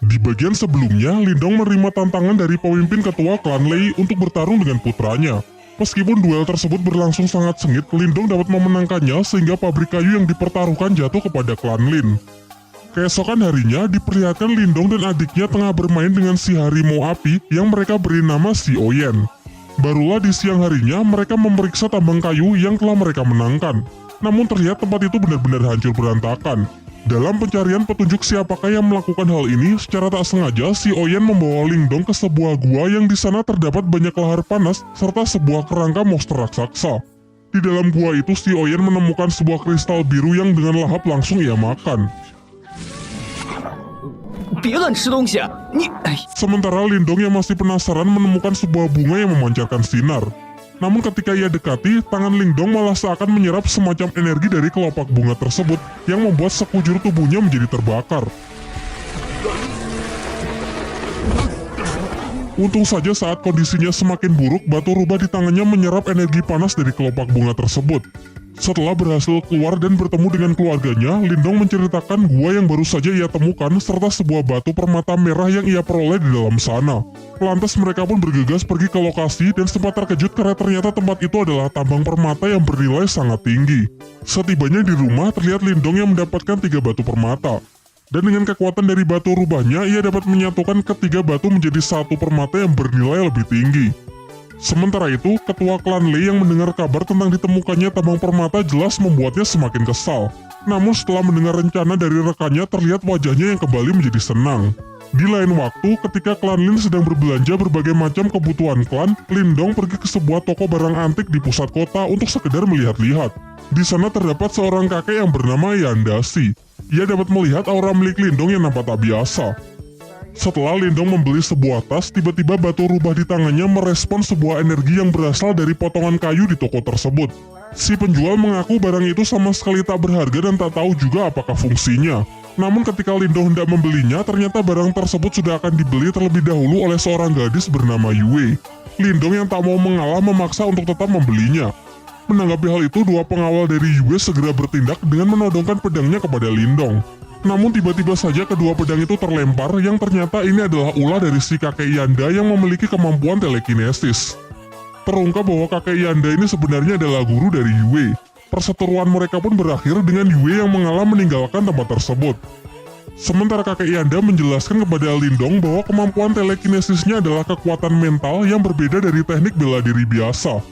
Di bagian sebelumnya, Lindong menerima tantangan dari pemimpin ketua klan Lei untuk bertarung dengan putranya. Meskipun duel tersebut berlangsung sangat sengit, Lindong dapat memenangkannya sehingga pabrik kayu yang dipertaruhkan jatuh kepada klan Lin. Keesokan harinya, diperlihatkan Lindong dan adiknya tengah bermain dengan si harimau api yang mereka beri nama si Oyen. Barulah di siang harinya, mereka memeriksa tambang kayu yang telah mereka menangkan. Namun terlihat tempat itu benar-benar hancur berantakan. Dalam pencarian petunjuk siapakah yang melakukan hal ini, secara tak sengaja si Oyen membawa Lindong ke sebuah gua yang di sana terdapat banyak lahar panas serta sebuah kerangka monster raksasa. Di dalam gua itu si Oyen menemukan sebuah kristal biru yang dengan lahap langsung ia makan. 别乱吃东西，你哎。 Sementara Lindong yang masih penasaran menemukan sebuah bunga yang memancarkan sinar. Namun ketika ia dekati, tangan Lindong malah seakan menyerap semacam energi dari kelopak bunga tersebut yang membuat sekujur tubuhnya menjadi terbakar. Untung saja saat kondisinya semakin buruk, batu rubah di tangannya menyerap energi panas dari kelopak bunga tersebut. Setelah berhasil keluar dan bertemu dengan keluarganya, Lindong menceritakan gua yang baru saja ia temukan serta sebuah batu permata merah yang ia peroleh di dalam sana. Lantas mereka pun bergegas pergi ke lokasi dan sempat terkejut karena ternyata tempat itu adalah tambang permata yang bernilai sangat tinggi. Setibanya di rumah, terlihat Lindong yang mendapatkan 3 batu permata. Dan dengan kekuatan dari batu rubahnya, ia dapat menyatukan ketiga batu menjadi satu permata yang bernilai lebih tinggi. Sementara itu, ketua klan Lei yang mendengar kabar tentang ditemukannya tambang permata jelas membuatnya semakin kesal. Namun setelah mendengar rencana dari rekannya, terlihat wajahnya yang kembali menjadi senang. Di lain waktu, ketika klan Lin sedang berbelanja berbagai macam kebutuhan klan, Lindong pergi ke sebuah toko barang antik di pusat kota untuk sekedar melihat-lihat. Di sana terdapat seorang kakek yang bernama Yandashi. Ia dapat melihat aura milik Lindong yang nampak tak biasa. Setelah Lindong membeli sebuah tas, tiba-tiba batu rubah di tangannya merespon sebuah energi yang berasal dari potongan kayu di toko tersebut. Si penjual mengaku barang itu sama sekali tak berharga dan tak tahu juga apakah fungsinya. Namun ketika Lindong hendak membelinya, ternyata barang tersebut sudah akan dibeli terlebih dahulu oleh seorang gadis bernama Yue. Lindong yang tak mau mengalah memaksa untuk tetap membelinya. Menanggapi hal itu, dua pengawal dari Yue segera bertindak dengan menodongkan pedangnya kepada Lindong. Namun tiba-tiba saja kedua pedang itu terlempar yang ternyata ini adalah ulah dari si kakek Yanda yang memiliki kemampuan telekinesis. Terungkap bahwa kakek Yanda ini sebenarnya adalah guru dari Yue. Perseteruan mereka pun berakhir dengan Yue yang mengalah meninggalkan tempat tersebut. Sementara kakek Yanda menjelaskan kepada Lindong bahwa kemampuan telekinesisnya adalah kekuatan mental yang berbeda dari teknik bela diri biasa.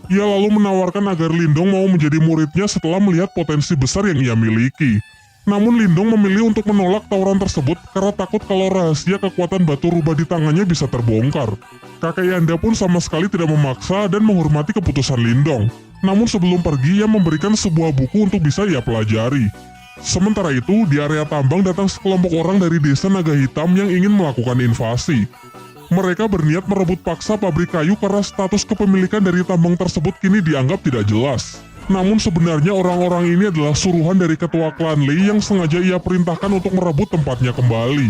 Ia lalu menawarkan agar Lindong mau menjadi muridnya setelah melihat potensi besar yang ia miliki. Namun Lindong memilih untuk menolak tawaran tersebut karena takut kalau rahasia kekuatan batu rubah di tangannya bisa terbongkar. Kakek Yanda pun sama sekali tidak memaksa dan menghormati keputusan Lindong. Namun sebelum pergi, ia memberikan sebuah buku untuk bisa ia pelajari. Sementara itu, di area tambang datang sekelompok orang dari desa Naga Hitam yang ingin melakukan invasi. Mereka berniat merebut paksa pabrik kayu karena status kepemilikan dari tambang tersebut kini dianggap tidak jelas. Namun sebenarnya orang-orang ini adalah suruhan dari ketua klan Lei yang sengaja ia perintahkan untuk merebut tempatnya kembali.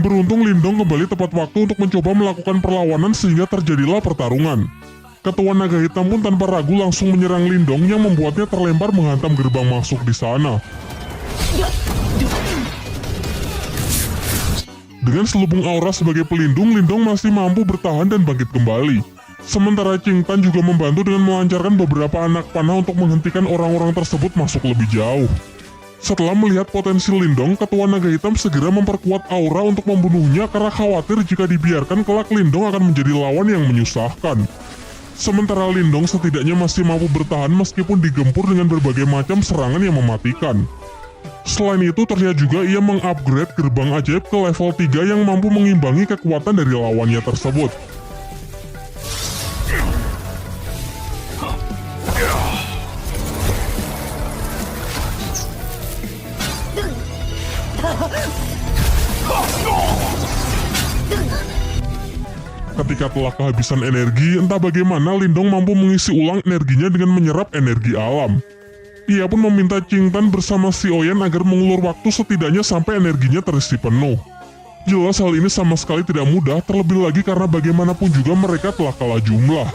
Beruntung Lindong kembali tepat waktu untuk mencoba melakukan perlawanan sehingga terjadilah pertarungan. Ketua Naga Hitam pun tanpa ragu langsung menyerang Lindong yang membuatnya terlempar menghantam gerbang masuk di sana. Dengan selubung aura sebagai pelindung, Lindong masih mampu bertahan dan bangkit kembali. Sementara Qing Tan juga membantu dengan melancarkan beberapa anak panah untuk menghentikan orang-orang tersebut masuk lebih jauh. Setelah melihat potensi Lindong, ketua Naga Hitam segera memperkuat aura untuk membunuhnya karena khawatir jika dibiarkan kelak Lindong akan menjadi lawan yang menyusahkan. Sementara Lindong setidaknya masih mampu bertahan meskipun digempur dengan berbagai macam serangan yang mematikan. Selain itu terlihat juga ia mengupgrade gerbang ajaib ke level 3 yang mampu mengimbangi kekuatan dari lawannya tersebut. Ketika telah kehabisan energi, entah bagaimana Lindong mampu mengisi ulang energinya dengan menyerap energi alam. Ia pun meminta Qing Tan bersama si Oyen agar mengulur waktu setidaknya sampai energinya terisi penuh. Jelas hal ini sama sekali tidak mudah, terlebih lagi karena bagaimanapun juga mereka telah kalah jumlah.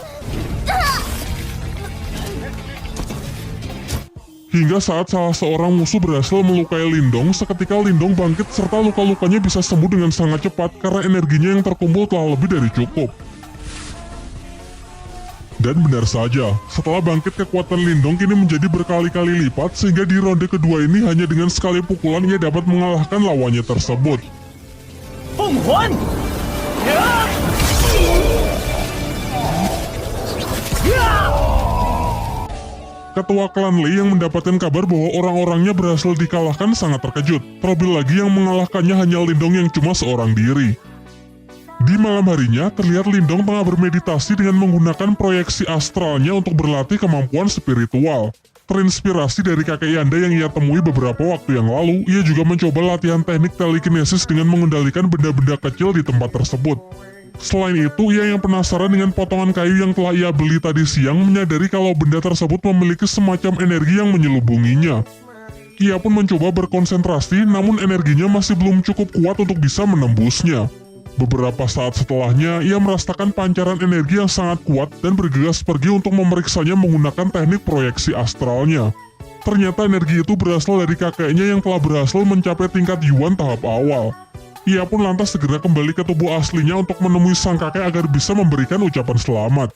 Hingga saat salah seorang musuh berhasil melukai Lindong, seketika Lindong bangkit serta luka-lukanya bisa sembuh dengan sangat cepat karena energinya yang terkumpul telah lebih dari cukup. Dan benar saja, setelah bangkit kekuatan Lindong kini menjadi berkali-kali lipat sehingga di ronde kedua ini hanya dengan sekali pukulan ia dapat mengalahkan lawannya tersebut. 凤凰！ Ketua klan Lei yang mendapatkan kabar bahwa orang-orangnya berhasil dikalahkan sangat terkejut. Terlebih lagi yang mengalahkannya hanya Lindong yang cuma seorang diri. Di malam harinya, terlihat Lindong tengah bermeditasi dengan menggunakan proyeksi astralnya untuk berlatih kemampuan spiritual. Terinspirasi dari kakek Yanda yang ia temui beberapa waktu yang lalu, ia juga mencoba latihan teknik telekinesis dengan mengendalikan benda-benda kecil di tempat tersebut. Selain itu, ia yang penasaran dengan potongan kayu yang telah ia beli tadi siang menyadari kalau benda tersebut memiliki semacam energi yang menyelubunginya. Ia pun mencoba berkonsentrasi, namun energinya masih belum cukup kuat untuk bisa menembusnya. Beberapa saat setelahnya, ia merasakan pancaran energi yang sangat kuat dan bergegas pergi untuk memeriksanya menggunakan teknik proyeksi astralnya. Ternyata energi itu berasal dari kakeknya yang telah berhasil mencapai tingkat Yuan tahap awal. Ia pun lantas segera kembali ke tubuh aslinya untuk menemui sang kakek agar bisa memberikan ucapan selamat.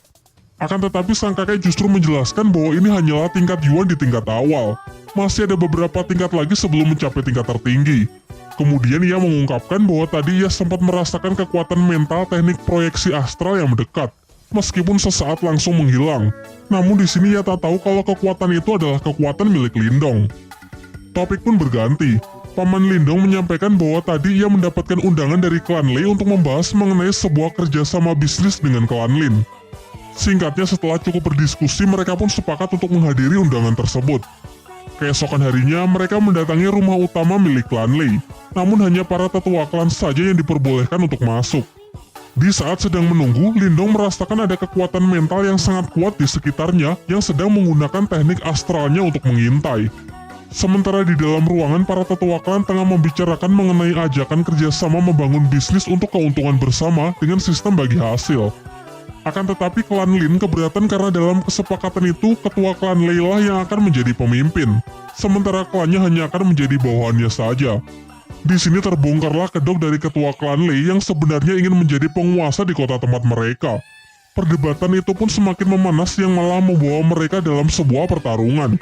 Akan tetapi sang kakek justru menjelaskan bahwa ini hanyalah tingkat Yuan di tingkat awal. Masih ada beberapa tingkat lagi sebelum mencapai tingkat tertinggi. Kemudian ia mengungkapkan bahwa tadi ia sempat merasakan kekuatan mental teknik proyeksi astral yang mendekat, meskipun sesaat langsung menghilang. Namun di sini ia tak tahu kalau kekuatan itu adalah kekuatan milik Lindong. Topik pun berganti. Paman Lindong menyampaikan bahwa tadi ia mendapatkan undangan dari klan Lei untuk membahas mengenai sebuah kerjasama bisnis dengan klan Lin. Singkatnya, setelah cukup berdiskusi, mereka pun sepakat untuk menghadiri undangan tersebut. Keesokan harinya, mereka mendatangi rumah utama milik klan Lei. Namun hanya para tetua klan saja yang diperbolehkan untuk masuk. Di saat sedang menunggu, Lindong merasakan ada kekuatan mental yang sangat kuat di sekitarnya yang sedang menggunakan teknik astralnya untuk mengintai. Sementara di dalam ruangan, para tetua klan tengah membicarakan mengenai ajakan kerjasama membangun bisnis untuk keuntungan bersama dengan sistem bagi hasil. Akan tetapi klan Lin keberatan karena dalam kesepakatan itu, ketua klan Lei lah yang akan menjadi pemimpin. Sementara klannya hanya akan menjadi bawahannya saja. Di sini terbongkarlah kedok dari ketua klan Lei yang sebenarnya ingin menjadi penguasa di kota tempat mereka. Perdebatan itu pun semakin memanas yang malah membawa mereka dalam sebuah pertarungan.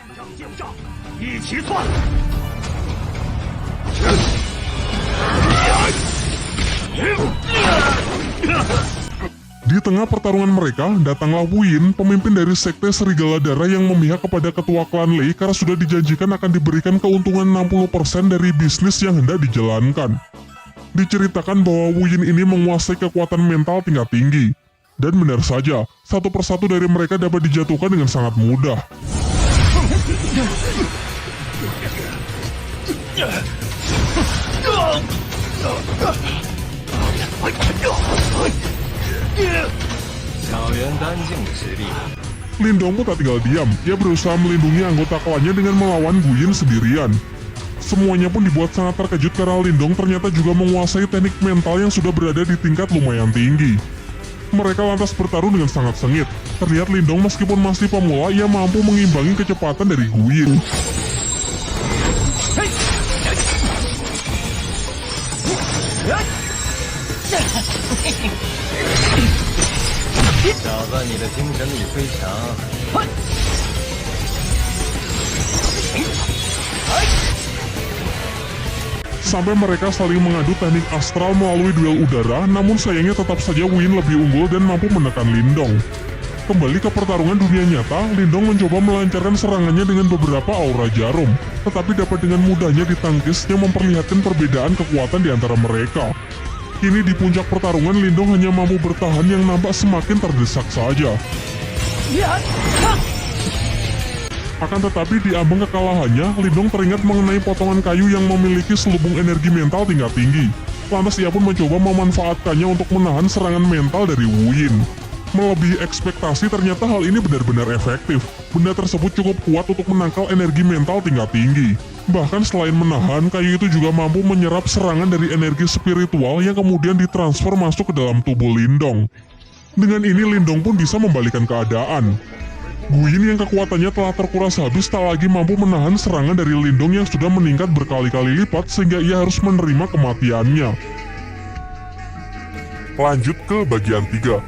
Di tengah pertarungan mereka, datanglah Wu Yin, pemimpin dari sekte Serigala Darah yang memihak kepada ketua klan Lei karena sudah dijanjikan akan diberikan keuntungan 60% dari bisnis yang hendak dijalankan. Diceritakan bahwa Wu Yin ini menguasai kekuatan mental tingkat tinggi. Dan benar saja, satu persatu dari mereka dapat dijatuhkan dengan sangat mudah. Lindong pun tak tinggal diam, ia berusaha melindungi anggota klannya dengan melawan Wu Yin sendirian. Semuanya pun dibuat sangat terkejut karena Lindong ternyata juga menguasai teknik mental yang sudah berada di tingkat lumayan tinggi. Mereka lantas bertarung dengan sangat sengit. Terlihat Lindong meskipun masih pemula, ia mampu mengimbangi kecepatan dari Wu Yin. Sampai mereka saling mengadu teknik astral melalui duel udara, namun sayangnya tetap saja Wu Yin lebih unggul dan mampu menekan Lindong. Kembali ke pertarungan dunia nyata, Lindong mencoba melancarkan serangannya dengan beberapa aura jarum, tetapi dapat dengan mudahnya ditangkis yang memperlihatkan perbedaan kekuatan di antara mereka. Kini di puncak pertarungan, Lindong hanya mampu bertahan yang nampak semakin terdesak saja. Akan tetapi di ambang kekalahannya, Lindong teringat mengenai potongan kayu yang memiliki selubung energi mental tingkat tinggi. Lantas ia pun mencoba memanfaatkannya untuk menahan serangan mental dari Wu Yin. Melebihi ekspektasi, ternyata hal ini benar-benar efektif. Benda tersebut cukup kuat untuk menangkal energi mental tingkat tinggi. Bahkan selain menahan, kayu itu juga mampu menyerap serangan dari energi spiritual yang kemudian ditransfer masuk ke dalam tubuh Lindong. Dengan ini Lindong pun bisa membalikan keadaan. Guin yang kekuatannya telah terkuras habis tak lagi mampu menahan serangan dari Lindong yang sudah meningkat berkali-kali lipat sehingga ia harus menerima kematiannya. Lanjut ke bagian 3.